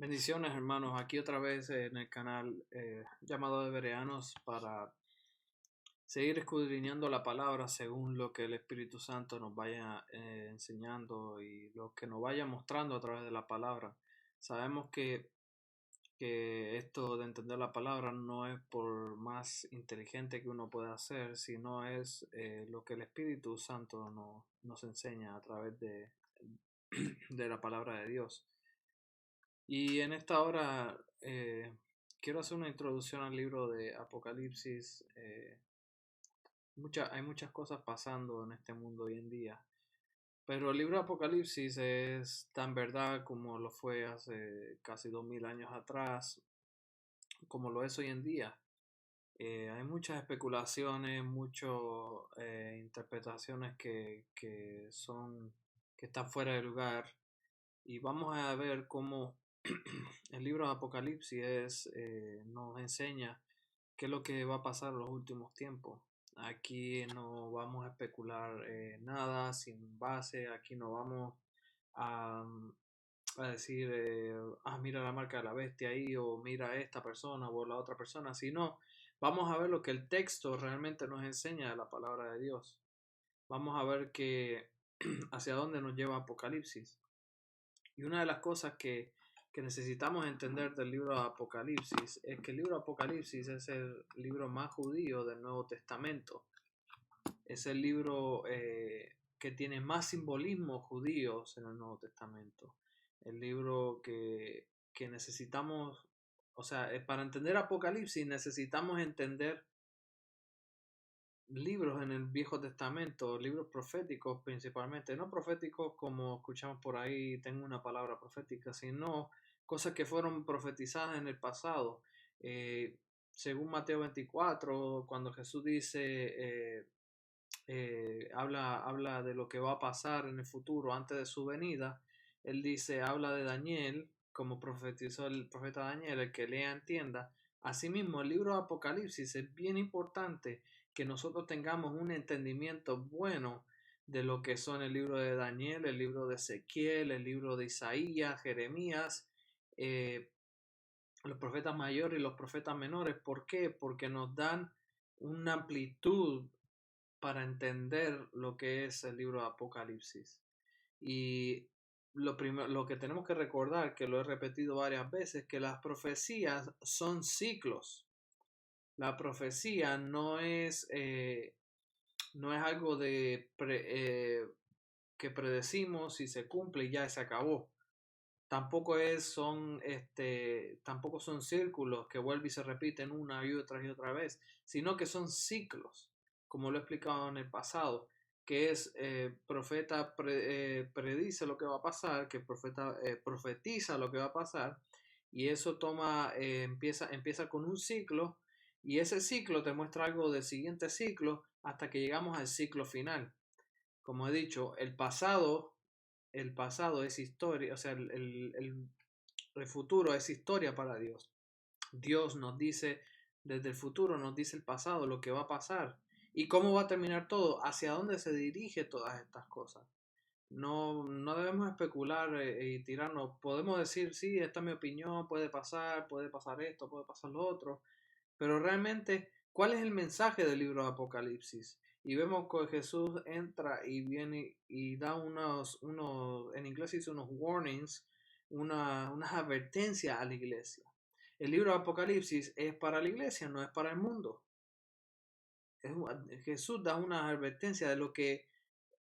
Bendiciones, hermanos. Aquí otra vez en el canal llamado de Bereanos para seguir escudriñando la palabra según lo que el Espíritu Santo nos vaya enseñando y lo que nos vaya mostrando a través de la palabra. Sabemos que esto de entender la palabra no es por más inteligente que uno pueda hacer, sino es lo que el Espíritu Santo nos enseña a través de la palabra de Dios. Y en esta hora quiero hacer una introducción al libro de Apocalipsis. Hay muchas cosas pasando en este mundo hoy en día, pero el libro de Apocalipsis es tan verdad como lo fue hace casi 2000 años atrás, como lo es hoy en día. Hay muchas especulaciones, muchas interpretaciones que están fuera de lugar. Y vamos a ver cómo el libro de Apocalipsis nos enseña qué es lo que va a pasar en los últimos tiempos. Aquí no vamos a especular nada sin base, aquí no vamos a, a decir, mira la marca de la bestia ahí, o mira esta persona o la otra persona, sino vamos a ver lo que el texto realmente nos enseña de la palabra de Dios. Vamos a ver hacia dónde nos lleva Apocalipsis. Y una de las cosas que necesitamos entender del libro de Apocalipsis es que el libro de Apocalipsis es el libro más judío del Nuevo Testamento. Es el libro que tiene más simbolismos judíos en el Nuevo Testamento. El libro que necesitamos, o sea, para entender Apocalipsis necesitamos entender libros en el Viejo Testamento, libros proféticos principalmente, no proféticos como escuchamos por ahí, tengo una palabra profética, sino cosas que fueron profetizadas en el pasado. Según Mateo 24, cuando Jesús dice, habla de lo que va a pasar en el futuro antes de su venida, él dice, habla de Daniel, como profetizó el profeta Daniel, el que lea entienda. Asimismo, el libro de Apocalipsis es bien importante que nosotros tengamos un entendimiento bueno de lo que son el libro de Daniel, el libro de Ezequiel, el libro de Isaías, Jeremías, eh, los profetas mayores y los profetas menores. ¿Por qué? Porque nos dan una amplitud para entender lo que es el libro de Apocalipsis. Y lo que tenemos que recordar, que lo he repetido varias veces, que las profecías son ciclos. La profecía no es algo que predecimos y se cumple y ya se acabó. Tampoco son círculos que vuelven y se repiten una y otra vez, sino que son ciclos, como lo he explicado en el pasado, que es profeta predice lo que va a pasar, que el profeta profetiza lo que va a pasar, y eso empieza con un ciclo, y ese ciclo te muestra algo del siguiente ciclo hasta que llegamos al ciclo final. Como he dicho, el pasado es historia, o sea, el futuro es historia para Dios. Dios nos dice desde el futuro, nos dice el pasado, lo que va a pasar y cómo va a terminar todo, hacia dónde se dirige todas estas cosas. No debemos especular y tirarnos. Podemos decir, sí, esta es mi opinión, puede pasar esto, puede pasar lo otro, pero realmente, ¿cuál es el mensaje del libro de Apocalipsis? Y vemos que Jesús entra y viene y da en inglés dice unos warnings, unas advertencias a la iglesia. El libro de Apocalipsis es para la iglesia, no es para el mundo. Jesús da una advertencia de lo que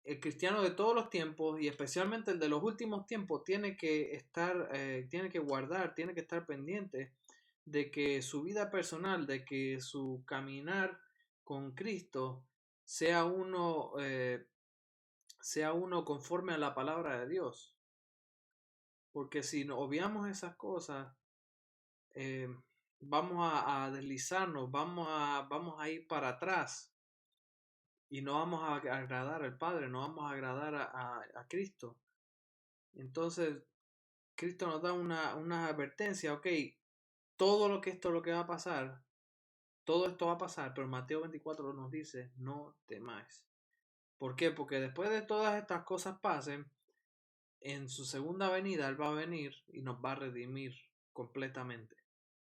el cristiano de todos los tiempos y especialmente el de los últimos tiempos tiene que estar, tiene que guardar, tiene que estar pendiente de que su vida personal, de que su caminar con Cristo sea sea uno conforme a la palabra de Dios. Porque si no obviamos esas cosas, eh, vamos a deslizarnos, vamos a ir para atrás y no vamos a agradar al Padre, no vamos a agradar a Cristo. Entonces, Cristo nos da una advertencia, ok, esto lo que va a pasar, todo esto va a pasar, pero Mateo 24 nos dice, no temáis. ¿Por qué? Porque después de todas estas cosas pasen, en su segunda venida Él va a venir y nos va a redimir completamente.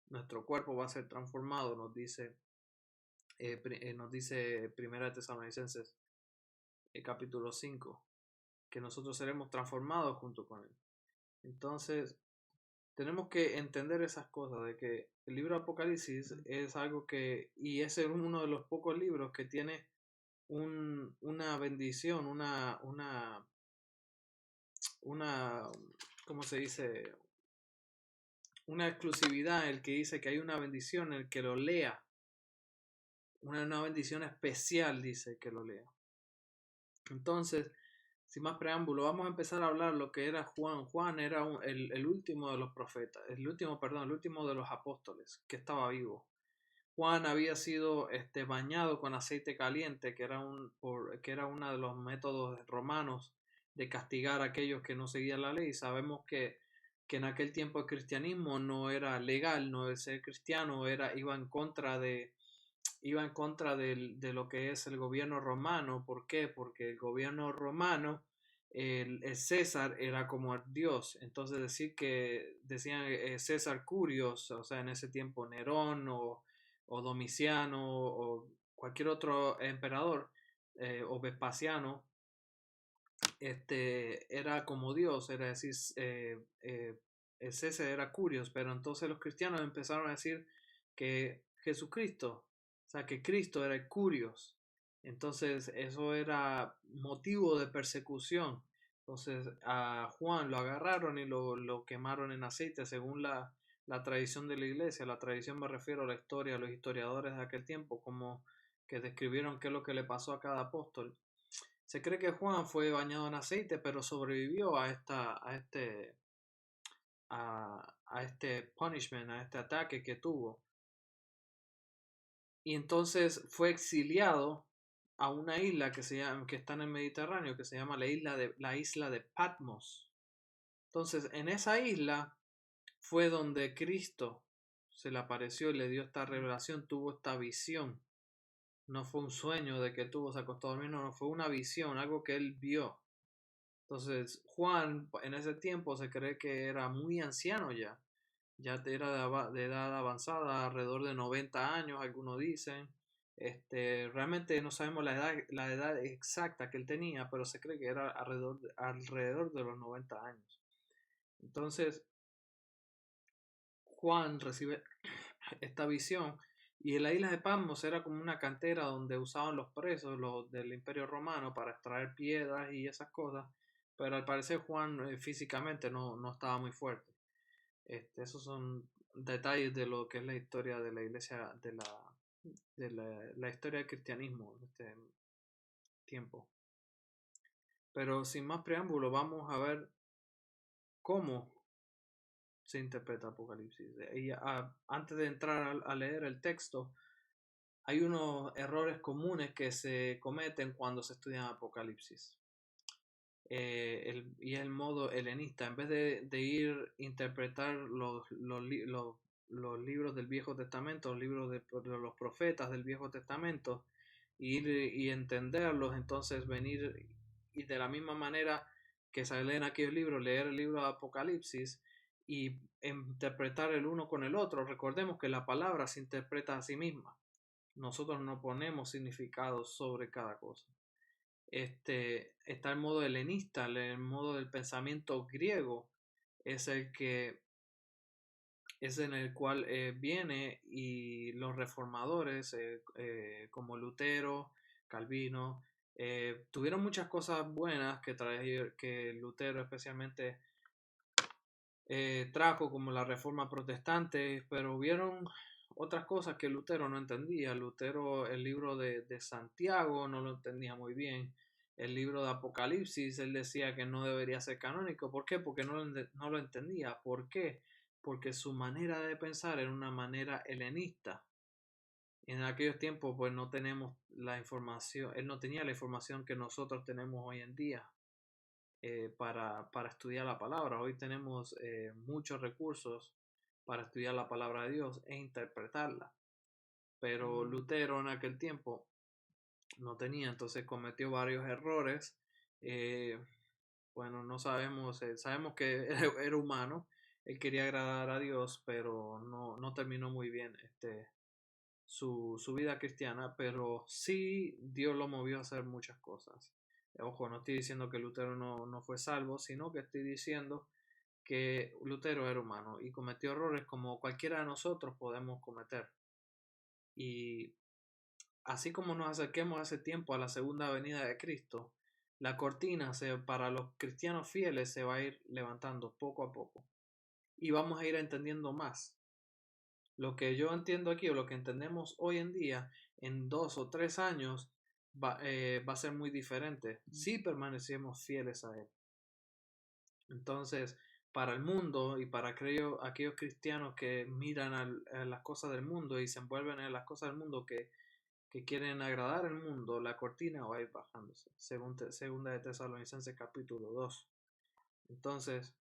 Nuestro cuerpo va a ser transformado, nos dice Primera Tesalonicenses capítulo 5, que nosotros seremos transformados junto con Él. Entonces, tenemos que entender esas cosas, de que el libro de Apocalipsis es algo que, y ese es uno de los pocos libros que tiene una bendición, una, ¿cómo se dice? Una exclusividad, el que dice que hay una bendición, el que lo lea, una bendición especial, dice que lo lea. Entonces, sin más preámbulo, vamos a empezar a hablar lo que era Juan. Juan era el último de los profetas, el último de los apóstoles que estaba vivo. Juan había sido bañado con aceite caliente, que era uno de los métodos romanos de castigar a aquellos que no seguían la ley. Sabemos que en aquel tiempo el cristianismo no era legal, no ser cristiano iba en contra de lo que es el gobierno romano. ¿Por qué? Porque el gobierno romano, el César era como el Dios. Entonces decían César Curios, o sea, en ese tiempo Nerón o Domiciano o cualquier otro emperador o Vespasiano, era como Dios, era decir, el César era Curios, pero entonces los cristianos empezaron a decir que Jesucristo, o sea, que Cristo era el Curios. Entonces eso era motivo de persecución. Entonces a Juan lo agarraron y lo quemaron en aceite según la tradición de la iglesia. La tradición me refiero a la historia, a los historiadores de aquel tiempo, como que describieron qué es lo que le pasó a cada apóstol. Se cree que Juan fue bañado en aceite, pero sobrevivió a este punishment, a este ataque que tuvo. Y entonces fue exiliado a una isla que está en el Mediterráneo, que se llama la isla de Patmos. Entonces, en esa isla fue donde Cristo se le apareció y le dio esta revelación, tuvo esta visión. No fue un sueño de que tuvo, se acostó a dormir, no, fue una visión, algo que él vio. Entonces, Juan en ese tiempo se cree que era muy anciano ya era de edad avanzada, alrededor de 90 años, algunos dicen. Realmente no sabemos la edad exacta que él tenía, pero se cree que era alrededor de los 90 años. Entonces, Juan recibe esta visión y en la isla de Patmos era como una cantera donde usaban los presos del Imperio Romano para extraer piedras y esas cosas, pero al parecer Juan físicamente no estaba muy fuerte. Esos son detalles de lo que es la historia de la iglesia, la historia del cristianismo en este tiempo. Pero sin más preámbulo, vamos a ver cómo se interpreta Apocalipsis. Y antes de entrar a leer el texto, hay unos errores comunes que se cometen cuando se estudia Apocalipsis. Y el modo helenista, en vez de ir a interpretar los libros del Viejo Testamento, los libros de los profetas del Viejo Testamento, ir y entenderlos, entonces venir y de la misma manera que se leen aquellos libros, leer el libro de Apocalipsis y interpretar el uno con el otro. Recordemos que la palabra se interpreta a sí misma. Nosotros no ponemos significados sobre cada cosa. Está el modo helenista, el modo del pensamiento griego, es el que es en el cual viene y los reformadores como Lutero, Calvino, tuvieron muchas cosas buenas que Lutero especialmente trajo, como la reforma protestante, pero hubieron otras cosas que Lutero no entendía. Lutero, el libro de Santiago no lo entendía muy bien. El libro de Apocalipsis, él decía que no debería ser canónico. ¿Por qué? Porque no lo entendía. ¿Por qué? Porque su manera de pensar era una manera helenista. En aquellos tiempos, pues no tenemos la información, él no tenía la información que nosotros tenemos hoy en día para estudiar la palabra. Hoy tenemos muchos recursos para estudiar la palabra de Dios e interpretarla. Pero Lutero en aquel tiempo no tenía, entonces cometió varios errores. bueno, no sabemos, sabemos que era humano, él quería agradar a Dios, pero no terminó muy bien su vida cristiana, pero sí Dios lo movió a hacer muchas cosas. Ojo, no estoy diciendo que Lutero no fue salvo, sino que estoy diciendo que Lutero era humano y cometió errores como cualquiera de nosotros podemos cometer. Y así como nos acerquemos hace tiempo a la segunda venida de Cristo, la cortina para los cristianos fieles se va a ir levantando poco a poco y vamos a ir entendiendo más. Lo que yo entiendo aquí o lo que entendemos hoy en día, en 2 o 3 años, va a ser muy diferente si permanecemos fieles a Él. Entonces, para el mundo y para aquellos cristianos que miran a las cosas del mundo y se envuelven en las cosas del mundo que quieren agradar al mundo, la cortina va a ir bajándose, segunda de Tesalonicenses capítulo 2. Entonces,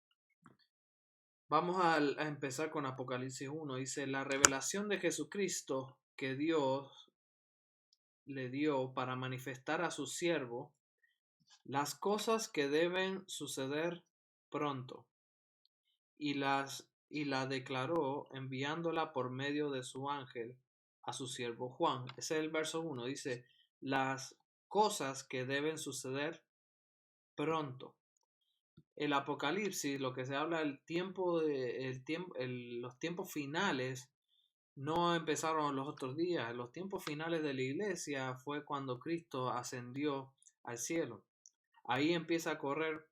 vamos a empezar con Apocalipsis 1. Dice, la revelación de Jesucristo que Dios le dio para manifestar a su siervo las cosas que deben suceder pronto, y la declaró enviándola por medio de su ángel a su siervo Juan. Ese es el verso 1. Dice, las cosas que deben suceder pronto. El Apocalipsis, lo que se habla del tiempo los tiempos finales, no empezaron los otros días. Los tiempos finales de la iglesia fue cuando Cristo ascendió al cielo. Ahí empieza a correr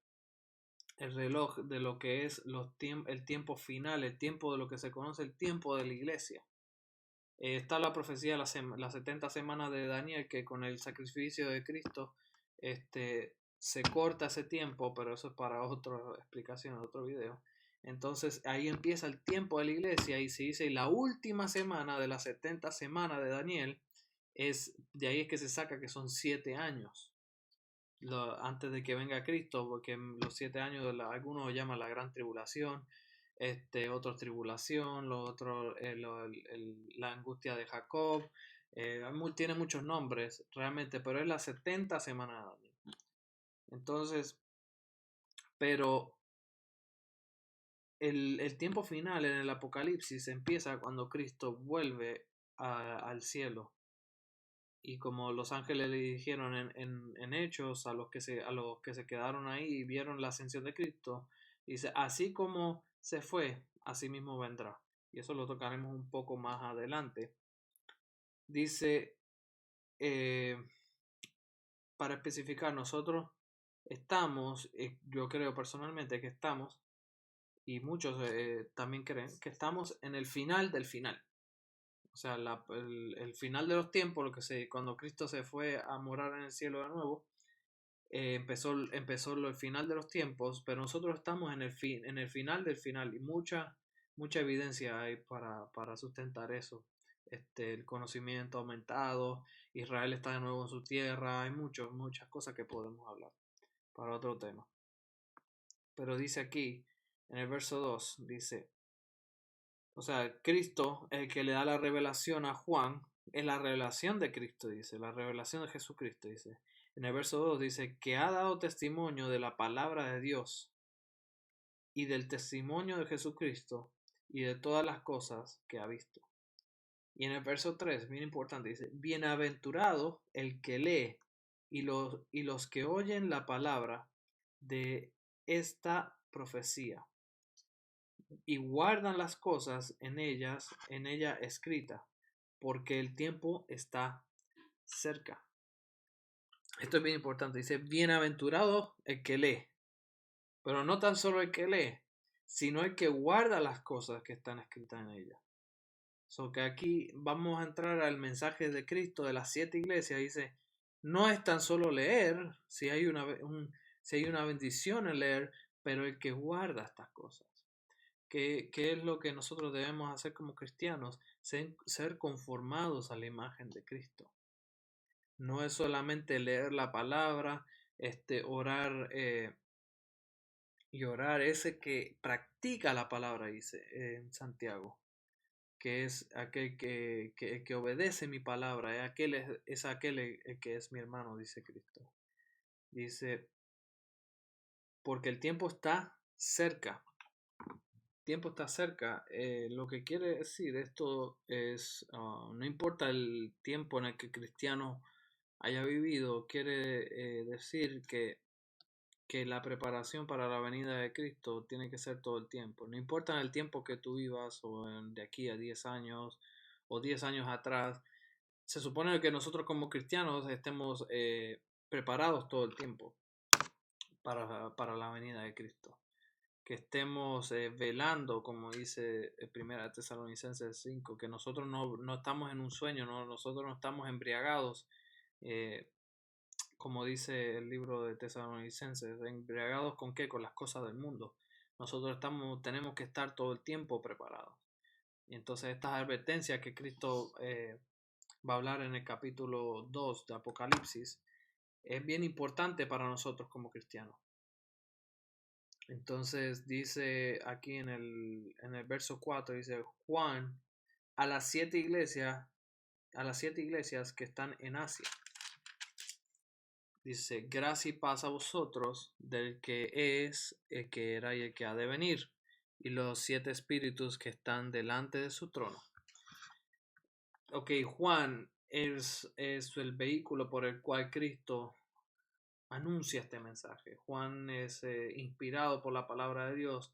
el reloj de lo que es el tiempo final, el tiempo de lo que se conoce el tiempo de la iglesia. Está la profecía de las 70 semanas de Daniel, que con el sacrificio de Cristo se corta ese tiempo, pero eso es para otra explicación, otro video. Entonces ahí empieza el tiempo de la iglesia y se dice la última semana de las 70 semanas de Daniel, de ahí es que se saca que son 7 años antes de que venga Cristo, porque los 7 años algunos lo llaman la gran tribulación, otros tribulación, lo otro la angustia de Jacob, tiene muchos nombres realmente, pero es la 70 semana. Entonces, pero el tiempo final en el Apocalipsis empieza cuando Cristo vuelve al cielo. Y como los ángeles le dijeron en Hechos a los que se quedaron ahí y vieron la ascensión de Cristo, dice, así como se fue, así mismo vendrá. Y eso lo tocaremos un poco más adelante. Dice, eh, para especificar, nosotros estamos, yo creo personalmente que estamos, y muchos también creen, que estamos en el final del final. O sea, el final de los tiempos, cuando Cristo se fue a morar en el cielo de nuevo, empezó el final de los tiempos, pero nosotros estamos en el final del final y mucha evidencia hay para sustentar eso. El conocimiento aumentado, Israel está de nuevo en su tierra, hay muchas cosas que podemos hablar para otro tema. Pero dice aquí, en el verso 2, dice, o sea, Cristo, el que le da la revelación a Juan, es la revelación de Cristo, dice, la revelación de Jesucristo, dice. En el verso 2 dice, que ha dado testimonio de la palabra de Dios y del testimonio de Jesucristo y de todas las cosas que ha visto. Y en el verso 3, bien importante, dice, bienaventurado el que lee y los que oyen la palabra de esta profecía y guardan las cosas en ella escrita, porque el tiempo está cerca. Esto es bien importante. Dice, bienaventurado el que lee, pero no tan solo el que lee, sino el que guarda las cosas que están escritas en ella. So que aquí vamos a entrar al mensaje de Cristo de las 7 iglesias. Dice, no es tan solo leer, si hay una bendición en leer, pero el que guarda estas cosas. ¿Qué es lo que nosotros debemos hacer como cristianos? Ser conformados a la imagen de Cristo. No es solamente leer la palabra, orar y orar. Ese que practica la palabra, dice en Santiago, que es aquel que obedece mi palabra, es aquel el que es mi hermano, dice Cristo. Dice, porque el tiempo está cerca. Tiempo está cerca. Lo que quiere decir esto es, no importa el tiempo en el que el cristiano haya vivido, quiere decir que la preparación para la venida de Cristo tiene que ser todo el tiempo. No importa el tiempo que tú vivas, o de aquí a 10 años, o 10 años atrás, se supone que nosotros como cristianos estemos preparados todo el tiempo para la venida de Cristo. Que estemos velando, como dice 1 Tesalonicenses 5, que nosotros no estamos en un sueño, nosotros no estamos embriagados, eh, como dice el libro de Tesalonicenses, embriagados ¿con qué? Con las cosas del mundo. Nosotros tenemos que estar todo el tiempo preparados. Y entonces estas advertencias que Cristo va a hablar en el capítulo 2 de Apocalipsis es bien importante para nosotros como cristianos. Entonces dice aquí en el verso 4, dice Juan a las 7 iglesias, que están en Asia. Dice, gracia y paz a vosotros del que es, el que era y el que ha de venir, y los 7 espíritus que están delante de su trono. Ok, Juan es el vehículo por el cual Cristo anuncia este mensaje. Juan es inspirado por la palabra de Dios.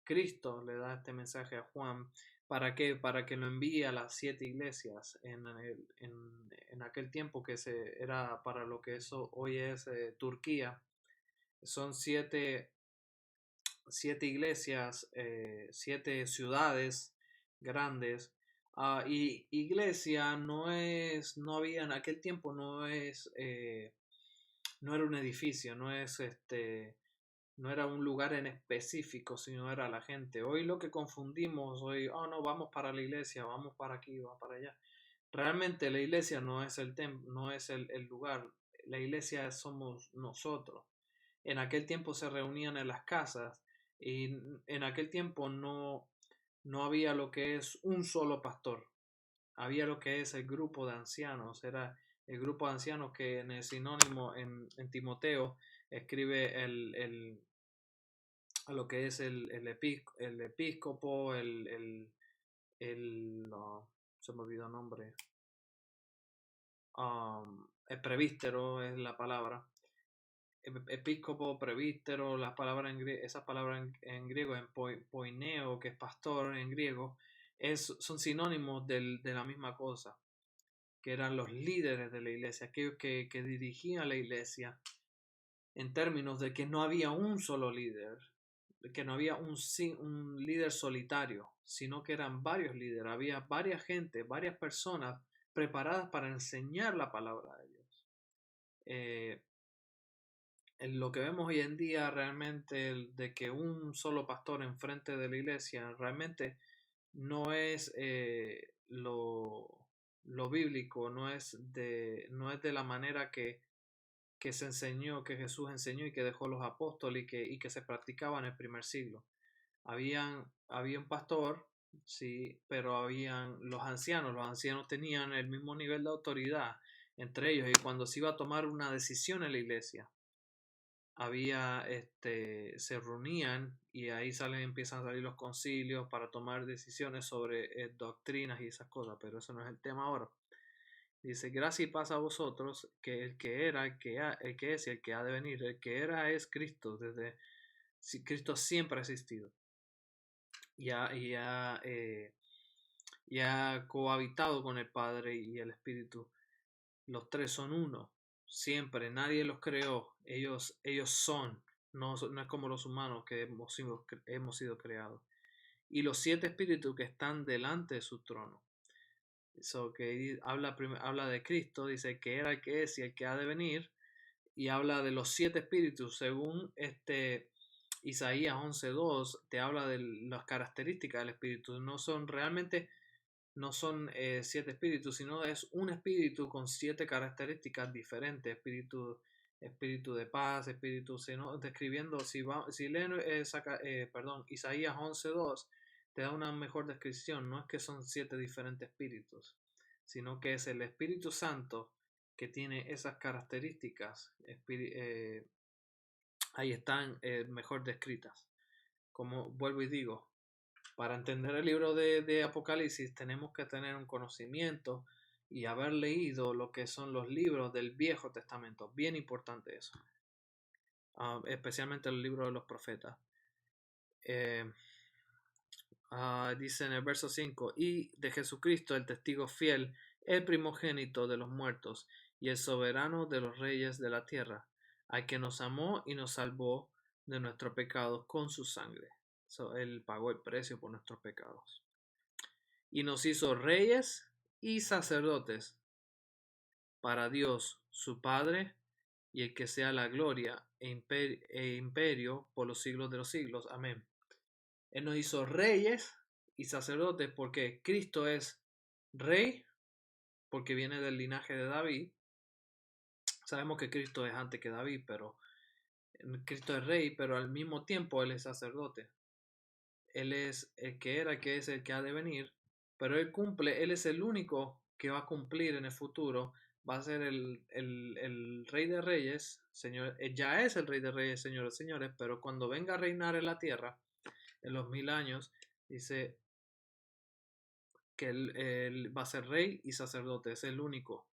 Cristo le da este mensaje a Juan. ¿Para qué? Para que lo envíe a las 7 iglesias en aquel tiempo que era para lo que eso hoy es Turquía. Son 7 iglesias, 7 ciudades grandes. Y iglesia no había en aquel tiempo, no era un edificio, no era un lugar en específico, sino era la gente. Hoy lo que confundimos, no, vamos para la iglesia, vamos para aquí, vamos para allá. Realmente la iglesia no es el templo, no es el lugar. La iglesia somos nosotros. En aquel tiempo se reunían en las casas, y en aquel tiempo no había lo que es un solo pastor. Había lo que es el grupo de ancianos. Era el grupo de ancianos que en el sinónimo en Timoteo escribe a lo que es el episcopo, se me olvidó el nombre, el presbítero es la palabra, episcopo, presbítero, esa palabra en griego, en poineo, que es pastor en griego, son sinónimos de la misma cosa, que eran los líderes de la iglesia, aquellos que dirigían la iglesia, en términos de que no había un solo líder, que no había un líder solitario, sino que eran varios líderes, había varias gente, varias personas preparadas para enseñar la palabra de Dios. En lo que vemos hoy en día realmente de que un solo pastor enfrente de la iglesia realmente no es lo bíblico, no es de la manera que se enseñó, que Jesús enseñó y que dejó los apóstoles y que se practicaba en el primer siglo. Había un pastor, sí, pero habían los ancianos tenían el mismo nivel de autoridad entre ellos, y cuando se iba a tomar una decisión en la iglesia, se reunían, y ahí empiezan a salir los concilios para tomar decisiones sobre doctrinas y esas cosas, pero eso no es el tema ahora. Dice, gracia y paz a vosotros, que el que era, el que es y el que ha de venir. El que era es Cristo, Cristo siempre ha existido. Y ha cohabitado con el Padre y el Espíritu. Los tres son uno, siempre, nadie los creó, ellos son, no es como los humanos que hemos sido creados. Y los 7 espíritus que están delante de su trono. Eso que habla de Cristo, dice que era, el que es y el que ha de venir, y habla de los 7 espíritus. Según Isaías 11:2, te habla de las características del espíritu. No son 7 espíritus, sino es un espíritu con 7 características diferentes: espíritu de paz, espíritu, sino describiendo, si leen Isaías 11:2, te da una mejor descripción. No es que son 7 diferentes espíritus, sino que es el Espíritu Santo que tiene esas características ahí están mejor descritas. Como vuelvo y digo, para entender el libro de Apocalipsis tenemos que tener un conocimiento y haber leído lo que son los libros del Viejo Testamento. Bien importante eso. Especialmente el libro de los profetas. Dice en el verso 5, y de Jesucristo el testigo fiel, el primogénito de los muertos y el soberano de los reyes de la tierra, al que nos amó y nos salvó de nuestros pecados con su sangre. Él pagó el precio por nuestros pecados. Y nos hizo reyes y sacerdotes para Dios su Padre, y el que sea la gloria e imperio por los siglos de los siglos. Amén. Él nos hizo reyes y sacerdotes porque Cristo es rey, porque viene del linaje de David. Sabemos que Cristo es antes que David, pero Cristo es rey, pero al mismo tiempo Él es sacerdote. Él es el que era, que es el que ha de venir, pero Él cumple, Él es el único que va a cumplir en el futuro, va a ser el rey de reyes, Señor, ya es el rey de reyes, señores, señores, pero cuando venga a reinar en la tierra, en los 1000 años, dice que él va a ser rey y sacerdote, es el único,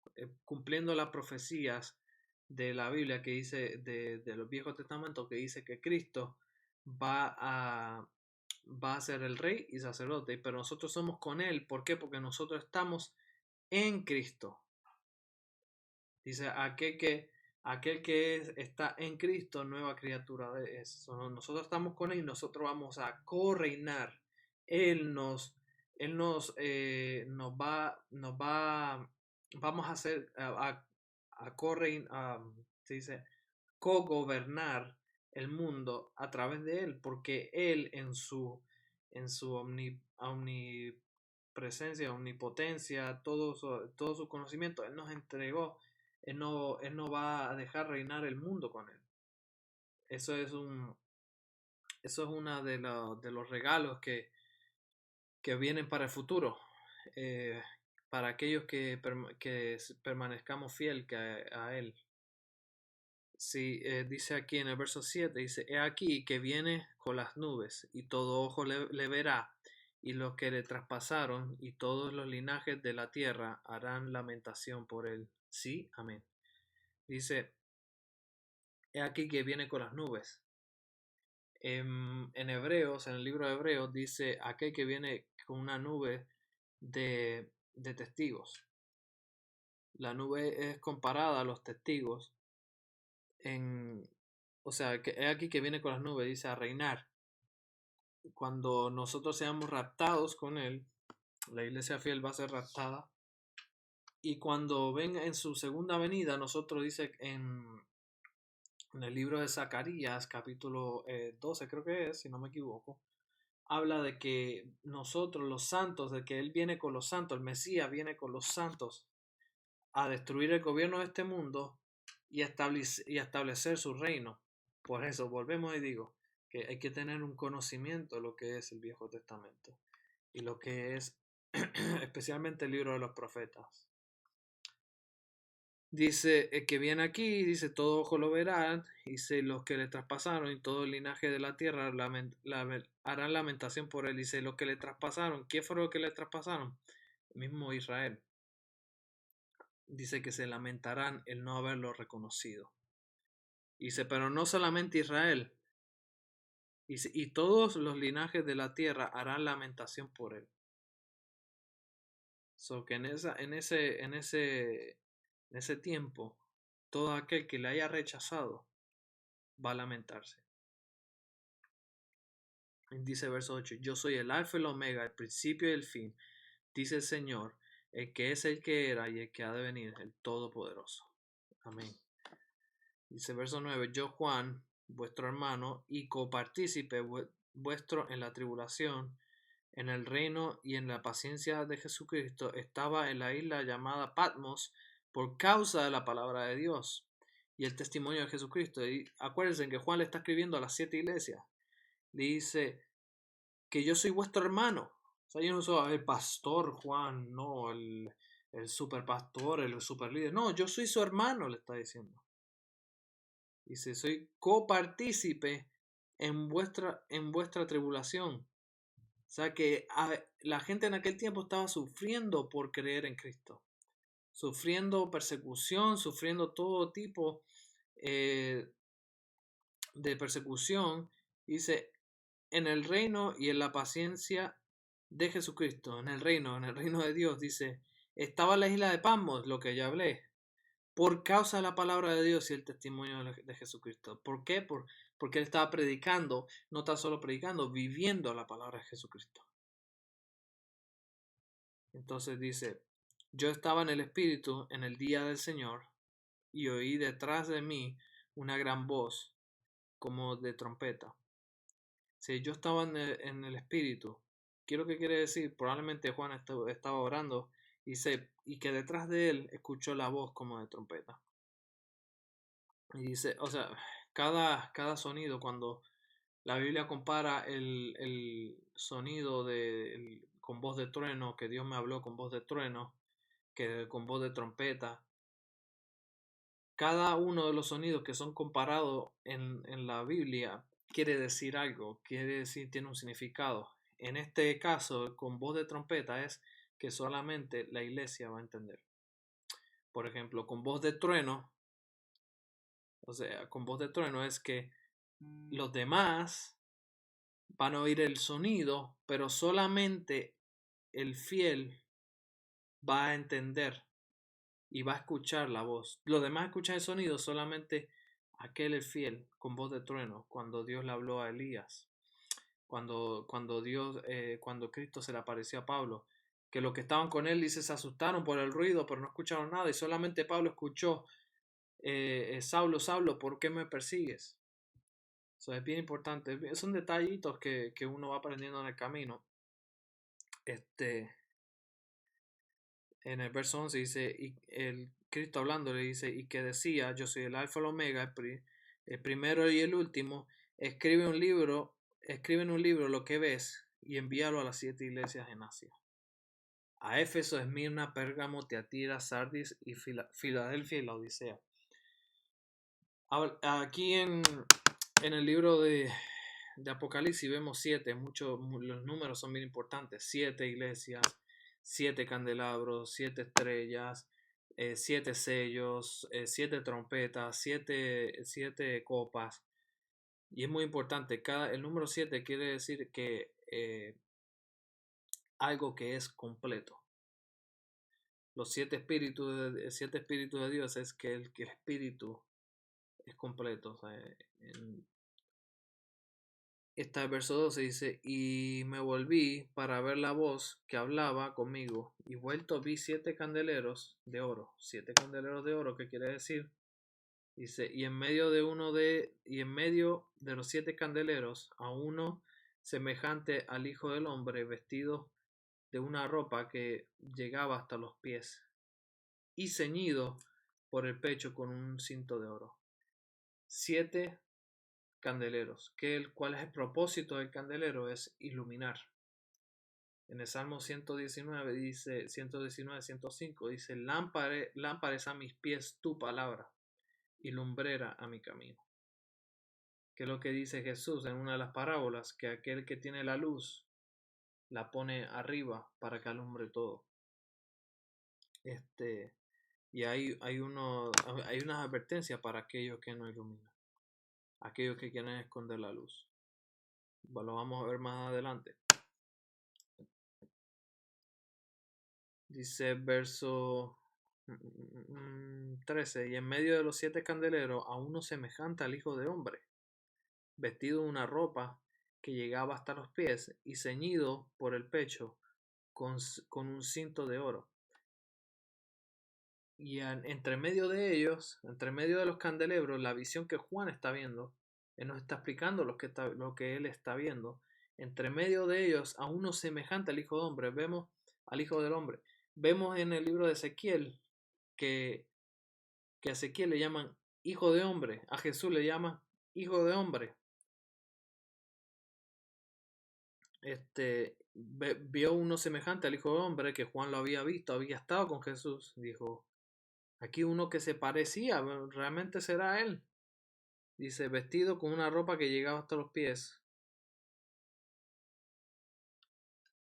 cumpliendo las profecías de la Biblia que dice, de los Viejos Testamentos, que dice que Cristo va a ser el rey y sacerdote, pero nosotros somos con él. ¿Por qué? Porque nosotros estamos en Cristo. Dice, aquel que está en Cristo, nueva criatura es. Nosotros estamos con él y nosotros vamos a correinar. Él nos vamos a hacer, se dice, cogobernar el mundo a través de él, porque él en su omnipresencia, omnipotencia, todo su conocimiento, él nos entregó, él no va a dejar reinar el mundo con él. Eso es uno de los regalos que vienen para el futuro, para aquellos que permanezcamos fiel a él. Sí, dice aquí en el verso 7, dice, he aquí que viene con las nubes, y todo ojo le verá, y los que le traspasaron, y todos los linajes de la tierra harán lamentación por él. Sí, amén. Dice, he aquí que viene con las nubes. En Hebreos, en el libro de Hebreos, dice, aquel que viene con una nube de testigos. La nube es comparada a los testigos o sea, que es aquí que viene con las nubes, dice a reinar. Cuando nosotros seamos raptados con él, la iglesia fiel va a ser raptada. Y cuando venga en su segunda venida, nosotros dice en el libro de Zacarías, capítulo 12 creo que es, si no me equivoco, habla de que nosotros los santos, de que él viene con los santos, el Mesías viene con los santos a destruir el gobierno de este mundo y establecer su reino. Por eso volvemos y digo que hay que tener un conocimiento de lo que es el Viejo Testamento y lo que es especialmente el libro de los profetas. Dice el que viene aquí, dice todo ojo lo verán, dice los que le traspasaron y todo el linaje de la tierra harán lamentación por él. Dice los que le traspasaron, ¿quién fueron los que le traspasaron? El mismo Israel. Dice que se lamentarán el no haberlo reconocido. Dice, pero no solamente Israel. Dice, y todos los linajes de la tierra harán lamentación por él. So que en ese tiempo, todo aquel que le haya rechazado va a lamentarse. Dice verso 8, yo soy el alfa y el omega, el principio y el fin, dice el Señor, el que es, el que era y el que ha de venir, el Todopoderoso. Amén. Dice verso 9, yo Juan, vuestro hermano y copartícipe vuestro en la tribulación, en el reino y en la paciencia de Jesucristo, estaba en la isla llamada Patmos por causa de la palabra de Dios y el testimonio de Jesucristo. Y acuérdense que Juan le está escribiendo a las 7 iglesias. Le dice que yo soy vuestro hermano. O sea, yo no soy el pastor Juan, no, el super pastor, el super líder. No, yo soy su hermano, le está diciendo. Dice, soy copartícipe en vuestra tribulación. O sea que la gente en aquel tiempo estaba sufriendo por creer en Cristo, sufriendo persecución, sufriendo todo tipo eh, de persecución. Dice, en el reino y en la paciencia de Jesucristo, en el reino de Dios, dice, estaba la isla de Patmos, lo que ya hablé, por causa de la palabra de Dios y el testimonio de Jesucristo. ¿Por qué? Porque él estaba predicando, no tan solo predicando, viviendo la palabra de Jesucristo. Entonces dice, yo estaba en el Espíritu en el día del Señor y oí detrás de mí una gran voz como de trompeta. Si yo estaba en el Espíritu, quiero que quiere decir, probablemente Juan estaba orando y que detrás de él escuchó la voz como de trompeta. Y dice, o sea, cada sonido, cuando la Biblia compara el sonido con voz de trueno, que Dios me habló con voz de trueno, que con voz de trompeta, cada uno de los sonidos que son comparados en la Biblia quiere decir algo, quiere decir, tiene un significado. En este caso, con voz de trompeta es que solamente la iglesia va a entender. Por ejemplo, con voz de trueno, o sea, con voz de trueno es que los demás van a oír el sonido, pero solamente el fiel va a entender y va a escuchar la voz. Los demás escuchan el sonido, solamente aquel es fiel, con voz de trueno, cuando Dios le habló a Elías, cuando Cristo se le apareció a Pablo, que los que estaban con él, dice, se asustaron por el ruido, pero no escucharon nada, y solamente Pablo escuchó, Saulo, Saulo, ¿por qué me persigues? Eso es bien importante, son detallitos que uno va aprendiendo en el camino. En el verso 11 dice, y el Cristo hablando le dice, y que decía, yo soy el alfa y el omega, el primero y el último, escribe en un libro lo que ves y envíalo a las 7 iglesias en Asia. A Éfeso, Esmirna, Pérgamo, Tiatira, Sardis y Filadelfia y la Odisea. Aquí en el libro de Apocalipsis vemos 7, los números son bien importantes, 7 iglesias, 7 candelabros, 7 estrellas, 7 sellos, 7 trompetas, 7 copas. Y es muy importante, el número 7 quiere decir que algo que es completo. Los 7 espíritus de Dios es que el espíritu es completo. O sea, está el verso 12, dice, y me volví para ver la voz que hablaba conmigo, y vuelto vi 7 candeleros de oro. 7 candeleros de oro, ¿qué quiere decir? Dice, y en medio de los 7 candeleros, a uno semejante al Hijo del Hombre, vestido de una ropa que llegaba hasta los pies, y ceñido por el pecho con un cinto de oro. 7 candeleros. ¿Cuál es el propósito del candelero? Es iluminar. En el Salmo 119 dice, 105 dice, lámpara es a mis pies tu palabra y lumbrera a mi camino. Que es lo que dice Jesús en una de las parábolas, que aquel que tiene la luz la pone arriba para que alumbre todo. Y hay unas advertencias para aquellos que no iluminan, aquellos que quieren esconder la luz. Lo vamos a ver más adelante. Dice verso 13, y en medio de los 7 candeleros a uno semejante al Hijo de Hombre, vestido de una ropa que llegaba hasta los pies y ceñido por el pecho con un cinto de oro. Y entre medio de ellos, entre medio de los candelabros, la visión que Juan está viendo, él nos está explicando lo que él está viendo. Entre medio de ellos, a uno semejante al Hijo de Hombre, vemos al Hijo del Hombre. Vemos en el libro de Ezequiel que a Ezequiel le llaman Hijo de Hombre, a Jesús le llaman Hijo de Hombre. Vio uno semejante al Hijo de Hombre, que Juan lo había visto, había estado con Jesús. Dijo, aquí uno que se parecía, realmente será él. Dice, vestido con una ropa que llegaba hasta los pies.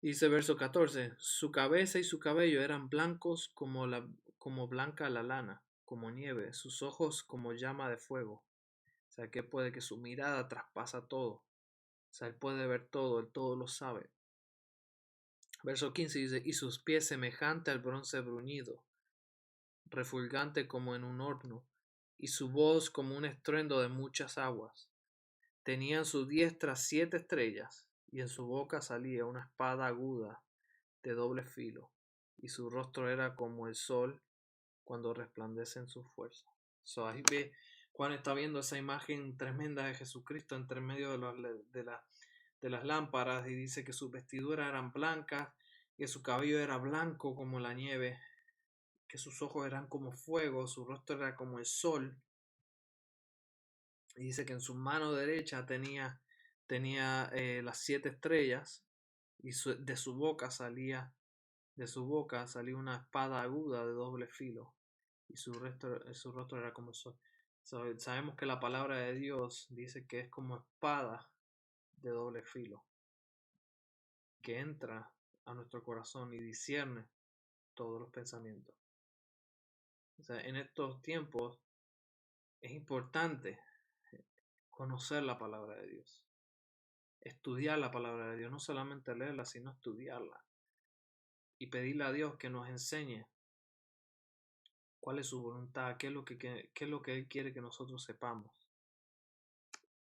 Dice verso 14, su cabeza y su cabello eran blancos como blanca la lana, como nieve, sus ojos como llama de fuego. O sea, que puede que su mirada traspasa todo. O sea, él puede ver todo, él todo lo sabe. Verso 15 dice, y sus pies semejante al bronce bruñido, refulgante como en un horno, y su voz como un estruendo de muchas aguas. Tenía en su diestra 7 estrellas, y en su boca salía una espada aguda de doble filo, y su rostro era como el sol cuando resplandece en su fuerza. So, ahí ve, Juan está viendo esa imagen tremenda de Jesucristo entre medio de las lámparas, y dice que sus vestiduras eran blancas, que su cabello era blanco como la nieve, que sus ojos eran como fuego, su rostro era como el sol, y dice que en su mano derecha tenía las 7 estrellas, y de su boca salía una espada aguda de doble filo, y su rostro era como el sol. Sabemos que la palabra de Dios dice que es como espada de doble filo, que entra a nuestro corazón y discierne todos los pensamientos. O sea, en estos tiempos es importante conocer la palabra de Dios, estudiar la palabra de Dios, no solamente leerla, sino estudiarla y pedirle a Dios que nos enseñe cuál es su voluntad, qué es lo que Él quiere que nosotros sepamos,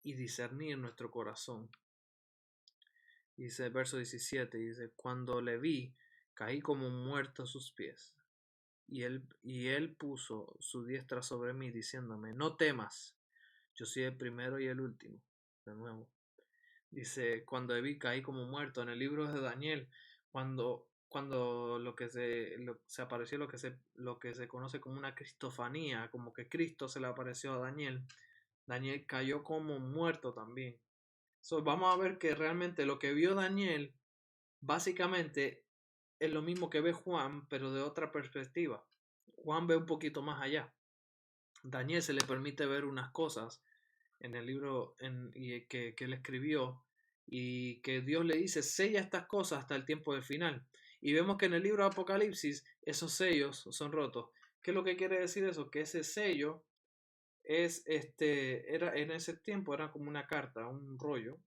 y discernir nuestro corazón. Dice el verso 17, dice, cuando le vi, caí como muerto a sus pies, y él puso su diestra sobre mí, diciéndome, no temas, yo soy el primero y el último. De nuevo, dice, cuando le vi, caí como muerto. En el libro de Daniel, cuando se apareció lo que se conoce como una cristofanía, como que Cristo se le apareció a Daniel, Daniel cayó como muerto también. So, vamos a ver que realmente lo que vio Daniel básicamente es lo mismo que ve Juan, pero de otra perspectiva. Juan ve un poquito más allá. Daniel se le permite ver unas cosas en el libro que él escribió, y que Dios le dice, sella estas cosas hasta el tiempo del final. Y vemos que en el libro de Apocalipsis esos sellos son rotos. ¿Qué es lo que quiere decir eso? Que ese sello era en ese tiempo era como una carta, un rollo.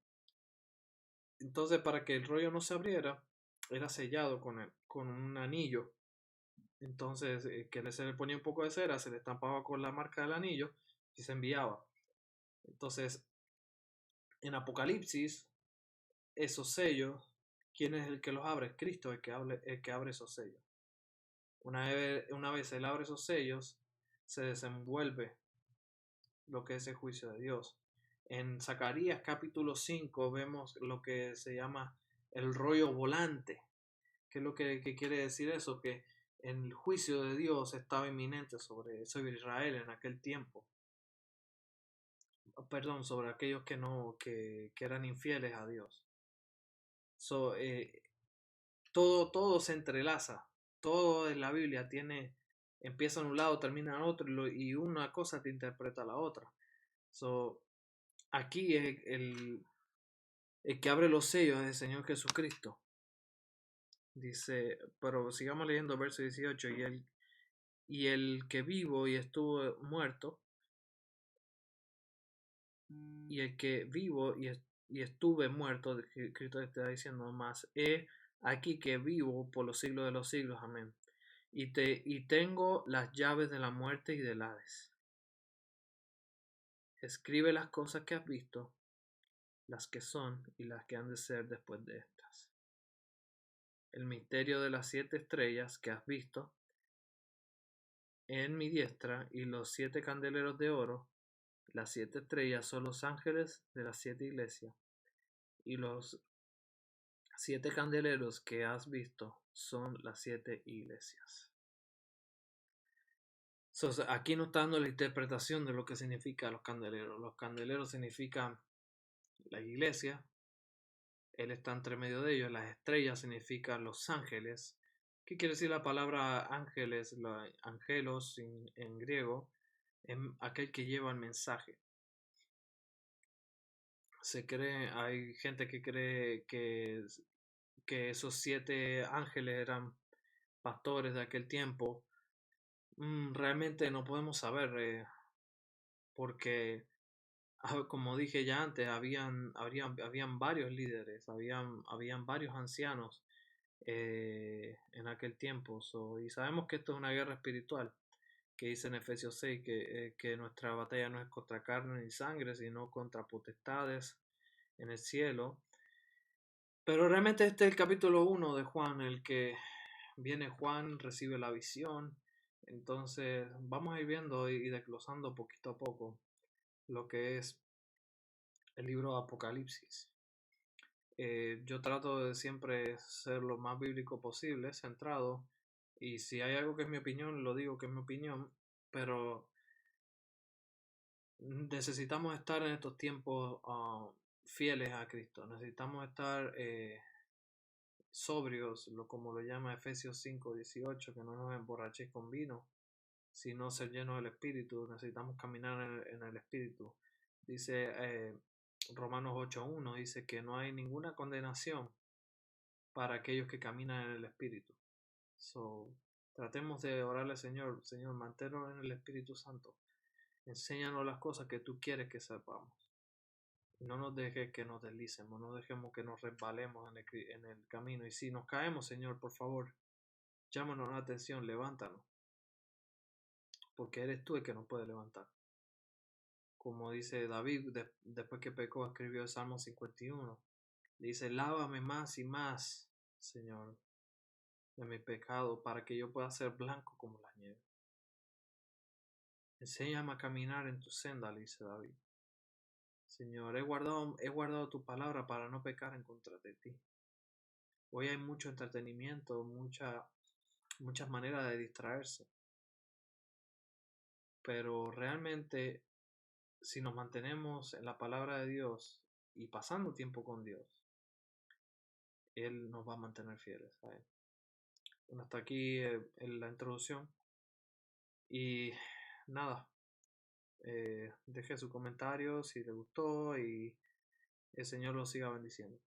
Entonces, para que el rollo no se abriera, era sellado con un anillo. Entonces, que se le ponía un poco de cera, se le estampaba con la marca del anillo y se enviaba. Entonces, en Apocalipsis, esos sellos, ¿quién es el que los abre? Es Cristo el que abre esos sellos. Una vez Él abre esos sellos, se desenvuelve lo que es el juicio de Dios. En Zacarías capítulo 5 vemos lo que se llama el rollo volante. ¿Qué es lo que quiere decir eso? Que el juicio de Dios estaba inminente sobre Israel en aquel tiempo. Perdón, sobre aquellos que eran infieles a Dios. So, todo se entrelaza. Todo en la Biblia empieza en un lado, termina en otro, y una cosa te interpreta la otra. So, aquí es el que abre los sellos es el Señor Jesucristo. Dice, pero sigamos leyendo el verso 18, y el que vivo y estuvo muerto, y el que vivo y estuve muerto, Cristo está diciendo más, aquí que vivo por los siglos de los siglos, amén. Y tengo las llaves de la muerte y del Hades. Escribe las cosas que has visto, las que son y las que han de ser después de estas. El misterio de las 7 estrellas que has visto en mi diestra y los 7 candeleros de oro. Las 7 estrellas son los ángeles de las 7 iglesias, y los 7 candeleros que has visto son las 7 iglesias. So, aquí nos está dando la interpretación de lo que significa los candeleros. Los candeleros significan la iglesia, Él está entre medio de ellos. Las estrellas significan los ángeles. ¿Qué quiere decir la palabra ángeles? Angelos en griego es aquel que lleva el mensaje. hay gente que cree que esos 7 ángeles eran pastores de aquel tiempo. Realmente no podemos saber, porque como dije ya antes, habían varios líderes, habían varios ancianos en aquel tiempo. Y sabemos que esto es una guerra espiritual, que dice en Efesios 6 que nuestra batalla no es contra carne ni sangre, sino contra potestades en el cielo. Pero realmente este es el capítulo 1 de Juan, el que viene Juan, recibe la visión. Entonces vamos a ir viendo y desglosando poquito a poco lo que es el libro de Apocalipsis. Yo trato de siempre ser lo más bíblico posible, centrado, y si hay algo que es mi opinión, lo digo que es mi opinión, pero necesitamos estar en estos tiempos fieles a Cristo, necesitamos estar sobrios, como lo llama Efesios 5:18, que no nos emborrachéis con vino, sino ser llenos del Espíritu. Necesitamos caminar en el Espíritu. Dice Romanos 8:1, dice que no hay ninguna condenación para aquellos que caminan en el Espíritu. Tratemos de orarle al Señor: Señor, manténnos en el Espíritu Santo, enséñanos las cosas que tú quieres que sepamos. No nos dejes que nos deslicemos, no dejemos que nos resbalemos en el camino. Y si nos caemos, Señor, por favor, llámanos la atención, levántanos, porque eres tú el que nos puede levantar. Como dice David, después que pecó, escribió el Salmo 51. Dice: lávame más y más, Señor, de mi pecado, para que yo pueda ser blanco como la nieve. Enséñame a caminar en tu senda, le dice David. Señor, he guardado tu palabra para no pecar en contra de ti. Hoy hay mucho entretenimiento, muchas maneras de distraerse. Pero realmente, si nos mantenemos en la palabra de Dios y pasando tiempo con Dios, Él nos va a mantener fieles a Él. Bueno, hasta aquí en la introducción. Y nada, deje su comentario si le gustó y el Señor lo siga bendiciendo.